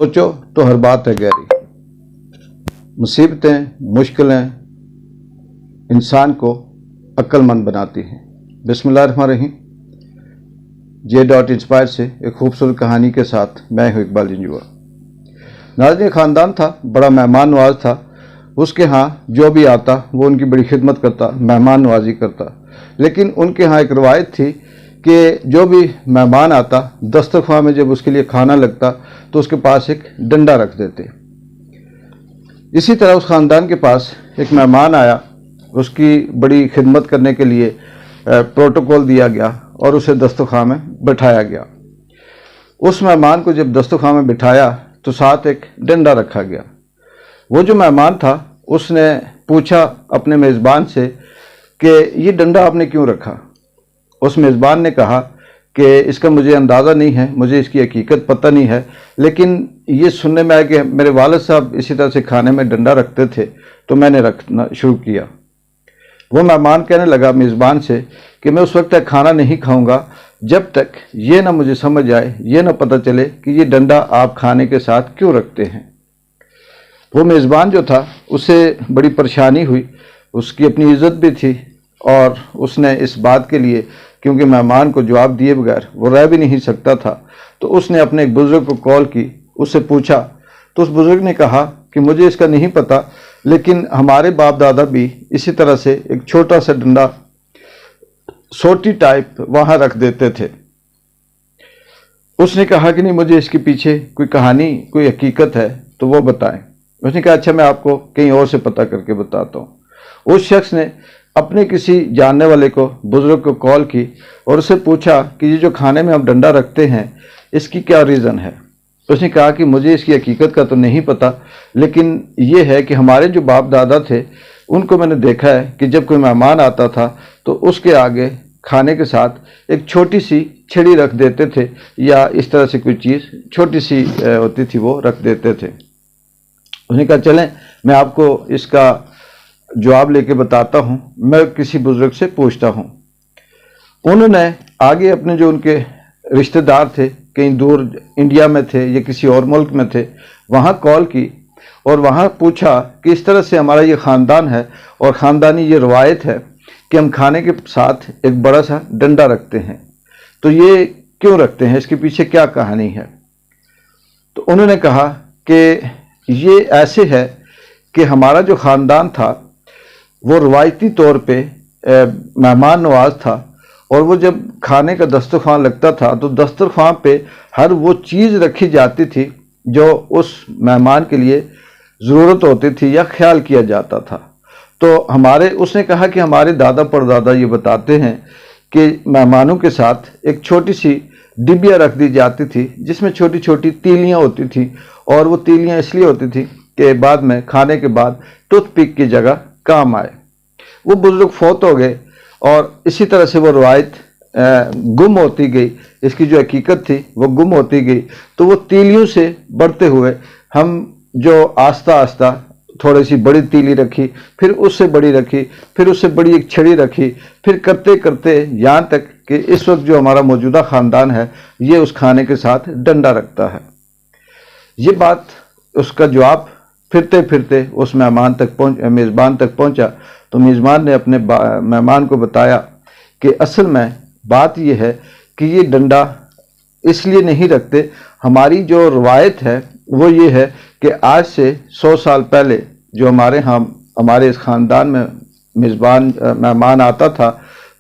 سوچو تو ہر بات ہے گہری. مصیبتیں مشکلیں انسان کو عقل مند بناتی ہیں. بسم اللہ الرحمن الرحیم. J.Inspire سے ایک خوبصورت کہانی کے ساتھ میں ہوں اقبال جنجوعہ. ناظرین، خاندان تھا، بڑا مہمان نواز تھا. اس کے ہاں جو بھی آتا وہ ان کی بڑی خدمت کرتا، مہمان نوازی کرتا. لیکن ان کے ہاں ایک روایت تھی کہ جو بھی مہمان آتا، دسترخوان میں جب اس کے لیے کھانا لگتا تو اس کے پاس ایک ڈنڈا رکھ دیتے. اسی طرح اس خاندان کے پاس ایک مہمان آیا، اس کی بڑی خدمت کرنے کے لیے پروٹوکول دیا گیا اور اسے دسترخوان میں بٹھایا گیا. اس مہمان کو جب دسترخوان میں بٹھایا تو ساتھ ایک ڈنڈا رکھا گیا. وہ جو مہمان تھا اس نے پوچھا اپنے میزبان سے کہ یہ ڈنڈا آپ نے کیوں رکھا؟ اس میزبان نے کہا کہ اس کا مجھے اندازہ نہیں ہے، مجھے اس کی حقیقت پتہ نہیں ہے، لیکن یہ سننے میں آیا کہ میرے والد صاحب اسی طرح سے کھانے میں ڈنڈا رکھتے تھے تو میں نے رکھنا شروع کیا. وہ مہمان کہنے لگا میزبان سے کہ میں اس وقت تک کھانا نہیں کھاؤں گا جب تک یہ نہ مجھے سمجھ آئے، یہ نہ پتہ چلے کہ یہ ڈنڈا آپ کھانے کے ساتھ کیوں رکھتے ہیں. وہ میزبان جو تھا اسے بڑی پریشانی ہوئی، اس کی اپنی عزت بھی تھی اور اس نے اس بات کے لیے، کیونکہ مہمان کو جواب دیے بغیر وہ رہ بھی نہیں سکتا تھا، تو اس نے اپنے ایک بزرگ کو کال کی، اس سے پوچھا تو اس بزرگ نے کہا کہ مجھے اس کا نہیں پتہ، لیکن ہمارے باپ دادا بھی اسی طرح سے ایک چھوٹا سا ڈنڈا سوٹی ٹائپ وہاں رکھ دیتے تھے. اس نے کہا کہ نہیں، مجھے اس کے پیچھے کوئی کہانی، کوئی حقیقت ہے تو وہ بتائیں. اس نے کہا اچھا میں آپ کو کہیں اور سے پتہ کر کے بتاتا ہوں. اس شخص نے اپنے کسی جاننے والے کو، بزرگ کو کال کی اور اس سے پوچھا کہ یہ جو کھانے میں ہم ڈنڈا رکھتے ہیں اس کی کیا ریزن ہے. اس نے کہا کہ مجھے اس کی حقیقت کا تو نہیں پتہ، لیکن یہ ہے کہ ہمارے جو باپ دادا تھے ان کو میں نے دیکھا ہے کہ جب کوئی مہمان آتا تھا تو اس کے آگے کھانے کے ساتھ ایک چھوٹی سی چھڑی رکھ دیتے تھے، یا اس طرح سے کوئی چیز چھوٹی سی ہوتی تھی وہ رکھ دیتے تھے. اس نے کہا چلیں میں آپ کو اس کا جواب لے کے بتاتا ہوں، میں کسی بزرگ سے پوچھتا ہوں. انہوں نے آگے اپنے جو ان کے رشتہ دار تھے، کہیں دور انڈیا میں تھے یا کسی اور ملک میں تھے، وہاں کال کی اور وہاں پوچھا کہ اس طرح سے ہمارا یہ خاندان ہے اور خاندانی یہ روایت ہے کہ ہم کھانے کے ساتھ ایک بڑا سا ڈنڈا رکھتے ہیں، تو یہ کیوں رکھتے ہیں، اس کے پیچھے کیا کہانی ہے. تو انہوں نے کہا کہ یہ ایسے ہے کہ ہمارا جو خاندان تھا وہ روایتی طور پہ مہمان نواز تھا، اور وہ جب کھانے کا دسترخوان لگتا تھا تو دسترخوان پہ ہر وہ چیز رکھی جاتی تھی جو اس مہمان کے لیے ضرورت ہوتی تھی یا خیال کیا جاتا تھا. تو اس نے کہا کہ ہمارے دادا پردادا یہ بتاتے ہیں کہ مہمانوں کے ساتھ ایک چھوٹی سی ڈبیا رکھ دی جاتی تھی جس میں چھوٹی چھوٹی تیلیاں ہوتی تھیں، اور وہ تیلیاں اس لیے ہوتی تھیں کہ بعد میں کھانے کے بعد ٹوتھ پک کی جگہ کام آئے. وہ بزرگ فوت ہو گئے اور اسی طرح سے وہ روایت گم ہوتی گئی، اس کی جو حقیقت تھی وہ گم ہوتی گئی. تو وہ تیلیوں سے بڑھتے ہوئے ہم جو آہستہ آہستہ تھوڑی سی بڑی تیلی رکھی، پھر اس سے بڑی رکھی، پھر اس سے بڑی ایک چھڑی رکھی، پھر کرتے کرتے یہاں تک کہ اس وقت جو ہمارا موجودہ خاندان ہے یہ اس کھانے کے ساتھ ڈنڈا رکھتا ہے. یہ بات، اس کا جواب پھرتے پھرتے اس میزبان تک پہنچا. تو میزبان نے اپنے مہمان کو بتایا کہ اصل میں بات یہ ہے کہ یہ ڈنڈا اس لیے نہیں رکھتے، ہماری جو روایت ہے وہ یہ ہے کہ آج سے 100 سال پہلے جو ہمارے اس خاندان میں مہمان آتا تھا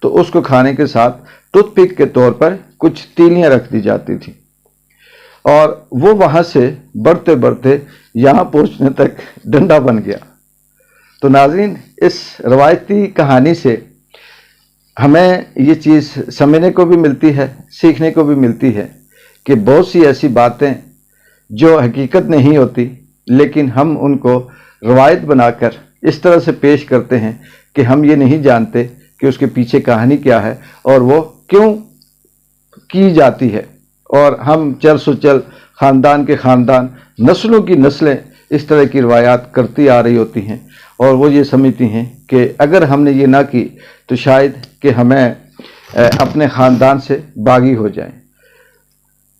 تو اس کو کھانے کے ساتھ ٹوتھ پک کے طور پر کچھ تیلیاں رکھ دی جاتی تھیں، اور وہ وہاں سے بڑھتے بڑھتے یہاں پہنچنے تک ڈنڈا بن گیا. تو ناظرین، اس روایتی کہانی سے ہمیں یہ چیز سمجھنے کو بھی ملتی ہے، سیکھنے کو بھی ملتی ہے کہ بہت سی ایسی باتیں جو حقیقت نہیں ہوتی لیکن ہم ان کو روایت بنا کر اس طرح سے پیش کرتے ہیں کہ ہم یہ نہیں جانتے کہ اس کے پیچھے کہانی کیا ہے اور وہ کیوں کی جاتی ہے. اور ہم چل سو چل خاندان کے خاندان، نسلوں کی نسلیں اس طرح کی روایات کرتی آ رہی ہوتی ہیں، اور وہ یہ سمجھتی ہیں کہ اگر ہم نے یہ نہ کی تو شاید کہ ہمیں اپنے خاندان سے باغی ہو جائیں.